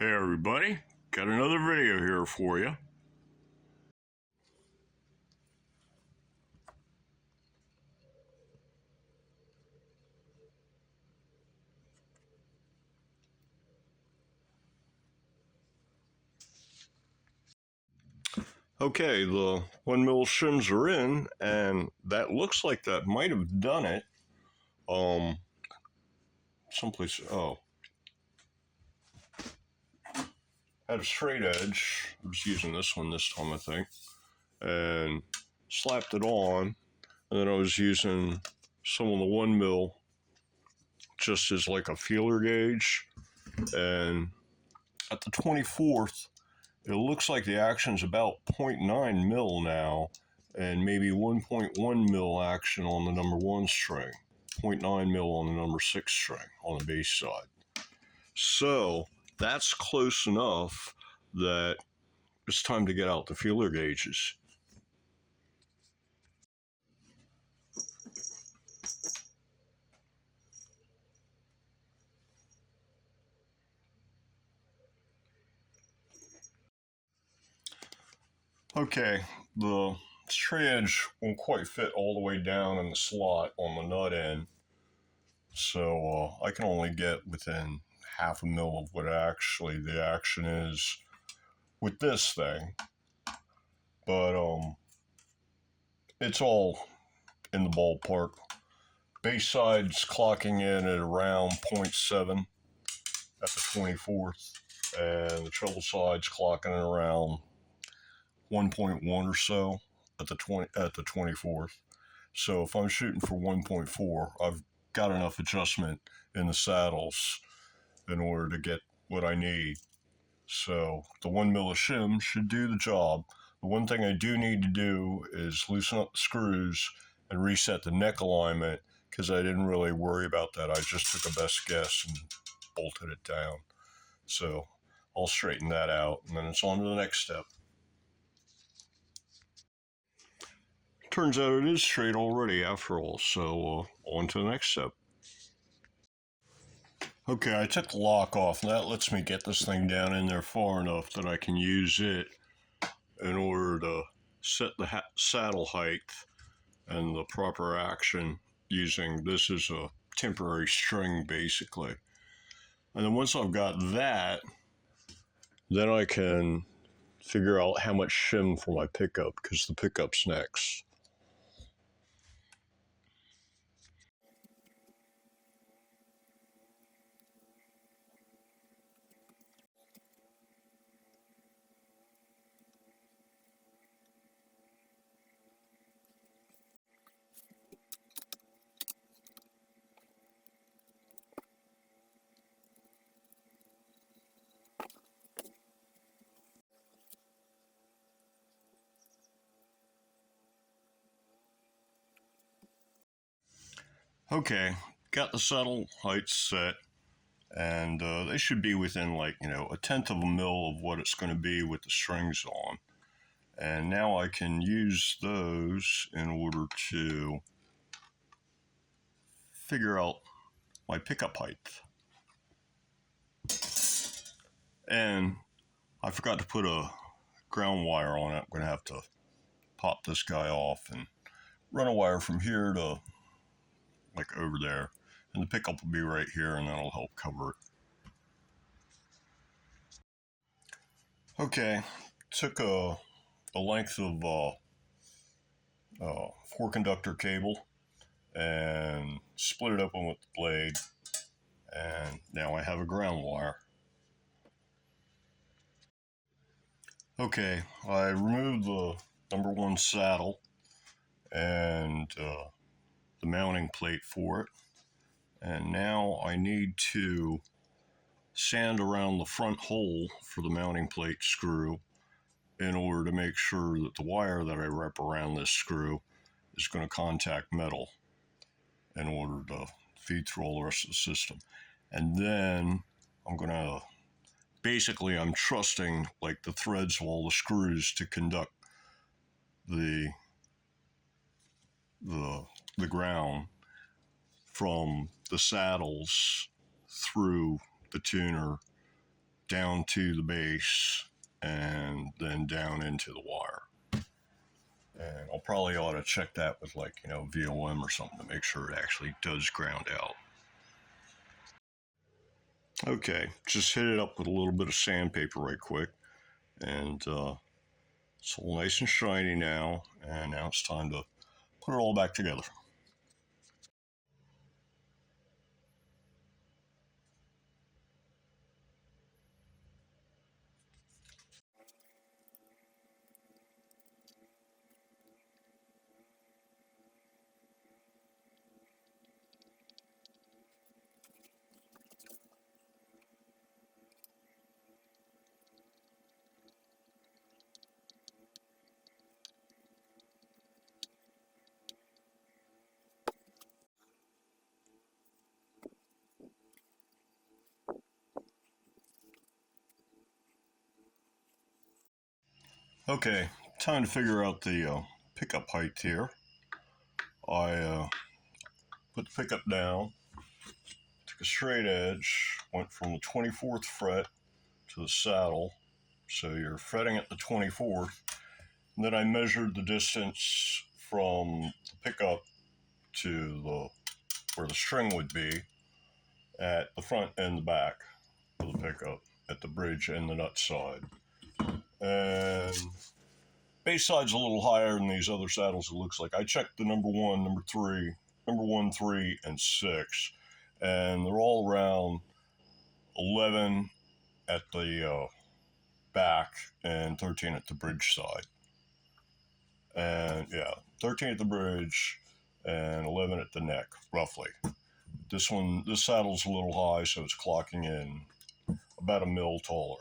Hey everybody, got another video here for you. Okay, the 1mm shims are in, and that looks like that might have done it. Someplace, had a straight edge. I was using this one this time, I think, and slapped it on, and then I was using some of the 1mm just as like a feeler gauge, and at the 24th, it looks like the action's about 0.9 mil now, and maybe 1.1 mil action on the number 1 string, 0.9 mil on the number 6 string on the bass side. So that's close enough that it's time to get out the feeler gauges. Okay, the straight edge won't quite fit all the way down in the slot on the nut end, so I can only get within half a mil of what actually the action is with this thing, but it's all in the ballpark. Bass side's clocking in at around 0.7 at the 24th, and the treble side's clocking in around 1.1 or so at the 24th. So if I'm shooting for 1.4, I've got enough adjustment in the saddles in order to get what I need. So the 1mm shim should do the job. The one thing I do need to do is loosen up the screws and reset the neck alignment, because I didn't really worry about that. I just took a best guess and bolted it down. So I'll straighten that out, and then it's on to the next step. Turns out it is straight already after all, so on to the next step. Okay, I took the lock off, and that lets me get this thing down in there far enough that I can use it in order to set the saddle height and the proper action using this as a temporary string, basically. And then once I've got that, then I can figure out how much shim for my pickup, because the pickup's next. Okay, got the saddle heights set, and they should be within like, 1/10 of a mil of what it's going to be with the strings on. And now I can use those in order to figure out my pickup height. And I forgot to put a ground wire on it. I'm going to have to pop this guy off and run a wire from here to like over there, and the pickup will be right here, and that'll help cover it. Okay, took a length of 4-conductor cable and split it open with the blade, and now I have a ground wire. Okay, I removed the number 1 saddle and the mounting plate for it, and now I need to sand around the front hole for the mounting plate screw in order to make sure that the wire that I wrap around this screw is going to contact metal in order to feed through all the rest of the system. And then I'm trusting like the threads of all the screws to conduct the ground from the saddles through the tuner down to the base and then down into the wire. And I'll probably ought to check that with like, VOM or something to make sure it actually does ground out. Okay, just hit it up with a little bit of sandpaper right quick. And it's all nice and shiny now. And now it's time to put it all back together. Okay, time to figure out the pickup height here. I put the pickup down, took a straight edge, went from the 24th fret to the saddle, so you're fretting at the 24th, and then I measured the distance from the pickup to where the string would be at the front and the back of the pickup, at the bridge and the nut side. And base side's a little higher than these other saddles, it looks like. I checked the number 1, 3, and 6, and they're all around 11 at the back and 13 at the bridge side. And yeah, 13 at the bridge and 11 at the neck, roughly. This saddle's a little high, so it's clocking in about a mil taller.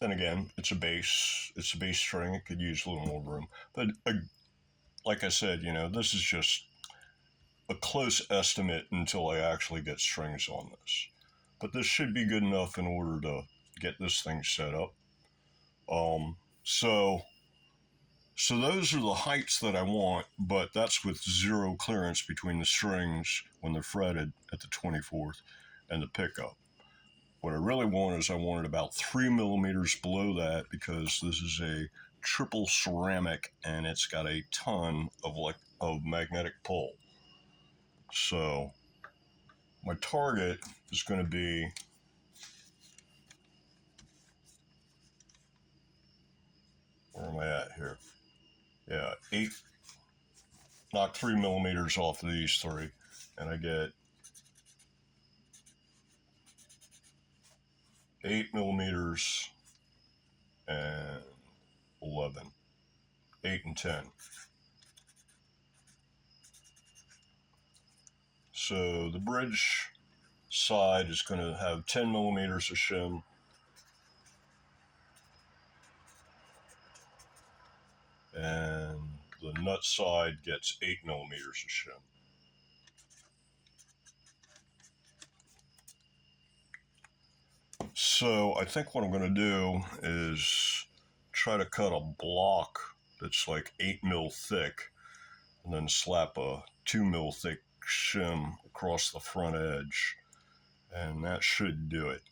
Then again, it's a bass string. It could use a little more room. But like I said, this is just a close estimate until I actually get strings on this. But this should be good enough in order to get this thing set up. So those are the heights that I want, but that's with zero clearance between the strings when they're fretted at the 24th and the pickup. What I really want is I want it about 3 millimeters below that, because this is a triple ceramic and it's got a ton of magnetic pull. So my target is going to be where am I at here? Yeah, 8. Knock 3 millimeters off of these 3, and I get 8 millimeters and 11, 8 and 10. So the bridge side is going to have 10 millimeters of shim. And the nut side gets 8 millimeters of shim. So I think what I'm going to do is try to cut a block that's like 8 mil thick, and then slap a 2 mil thick shim across the front edge, and that should do it.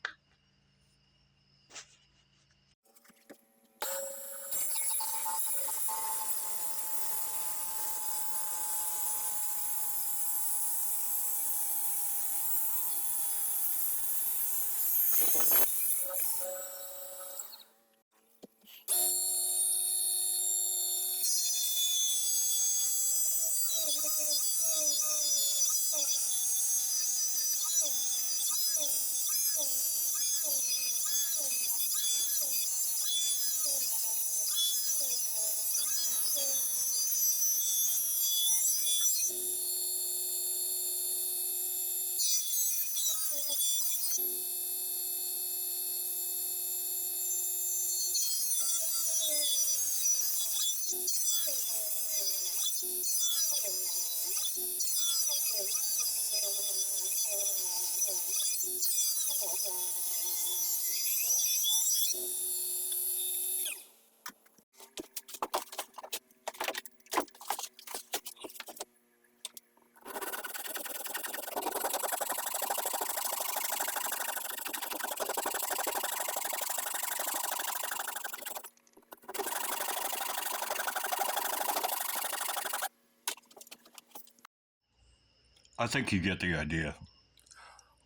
I think you get the idea.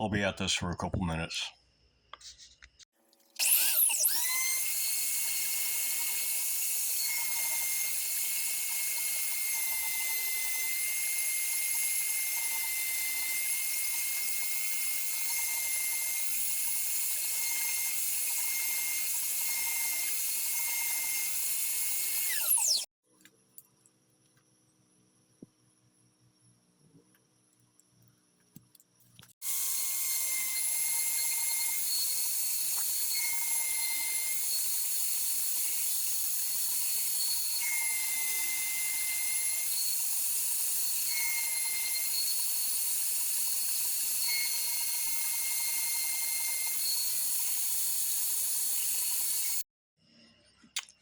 I'll be at this for a couple minutes.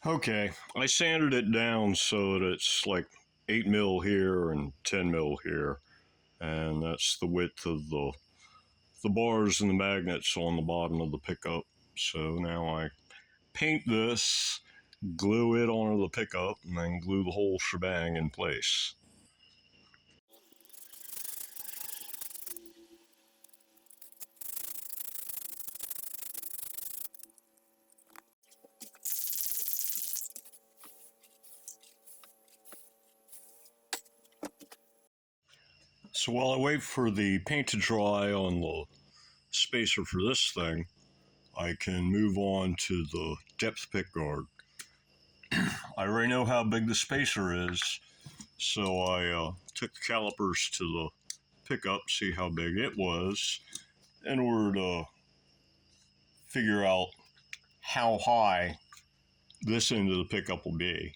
Okay, I sanded it down so that it's like 8 mil here and 10 mil here, and that's the width of the bars and the magnets on the bottom of the pickup. So now I paint this, glue it onto the pickup, and then glue the whole shebang in place. So while I wait for the paint to dry on the spacer for this thing, I can move on to the depth pickguard. I already know how big the spacer is, so I took the calipers to the pickup, see how big it was, in order to figure out how high this end of the pickup will be,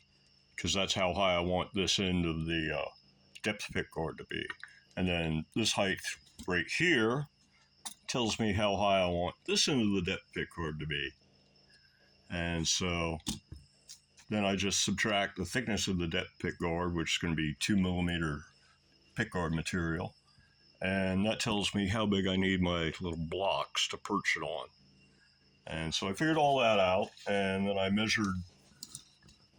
because that's how high I want this end of the depth pickguard to be. And then this height right here tells me how high I want this end of the depth pickguard to be. And so then I just subtract the thickness of the depth pickguard, which is going to be 2mm pickguard material. And that tells me how big I need my little blocks to perch it on. And so I figured all that out, and then I measured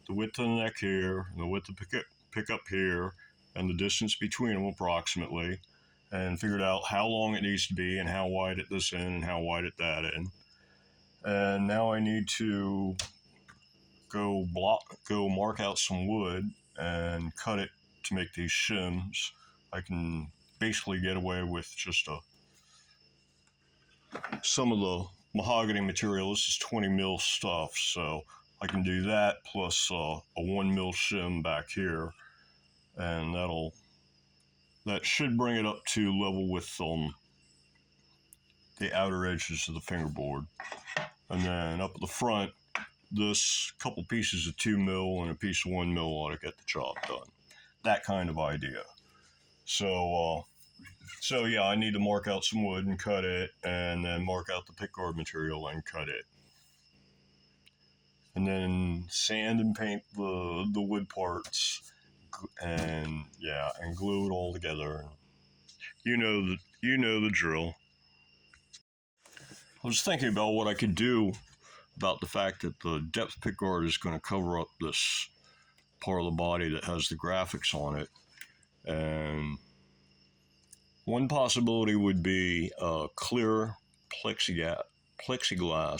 the width of the neck here, and the width of the pickup here, and the distance between them approximately, and figured out how long it needs to be and how wide at this end and how wide at that end. And now I need to go mark out some wood and cut it to make these shims. I can basically get away with just some of the mahogany material. This is 20 mil stuff, so I can do that plus a 1 mil shim back here, and that should bring it up to level with the outer edges of the fingerboard. And then up at the front, this couple pieces of 2 mil and a piece of 1 mil ought to get the job done. That kind of idea. So yeah, I need to mark out some wood and cut it, and then mark out the pickguard material and cut it. And then sand and paint the wood parts, and yeah, and glue it all together. You know the drill. I was thinking about what I could do about the fact that the depth pickguard is going to cover up this part of the body that has the graphics on it. And one possibility would be clear plexiglass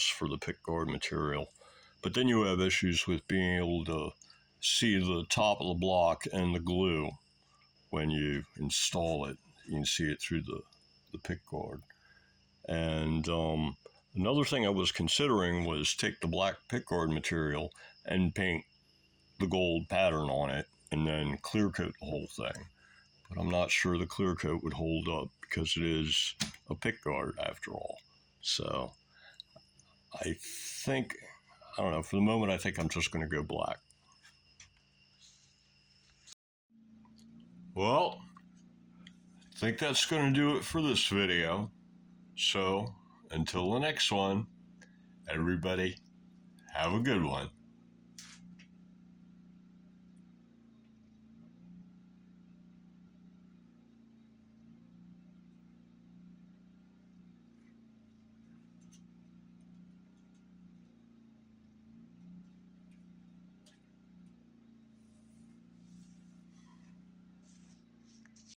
for the pickguard material. But then you have issues with being able to see the top of the block and the glue when you install it. You can see it through the pickguard. And another thing I was considering was take the black pickguard material and paint the gold pattern on it and then clear coat the whole thing. But I'm not sure the clear coat would hold up because it is a pickguard after all. So I don't know, for the moment I think I'm just going to go black. Well, I think that's going to do it for this video. So until the next one, everybody have a good one.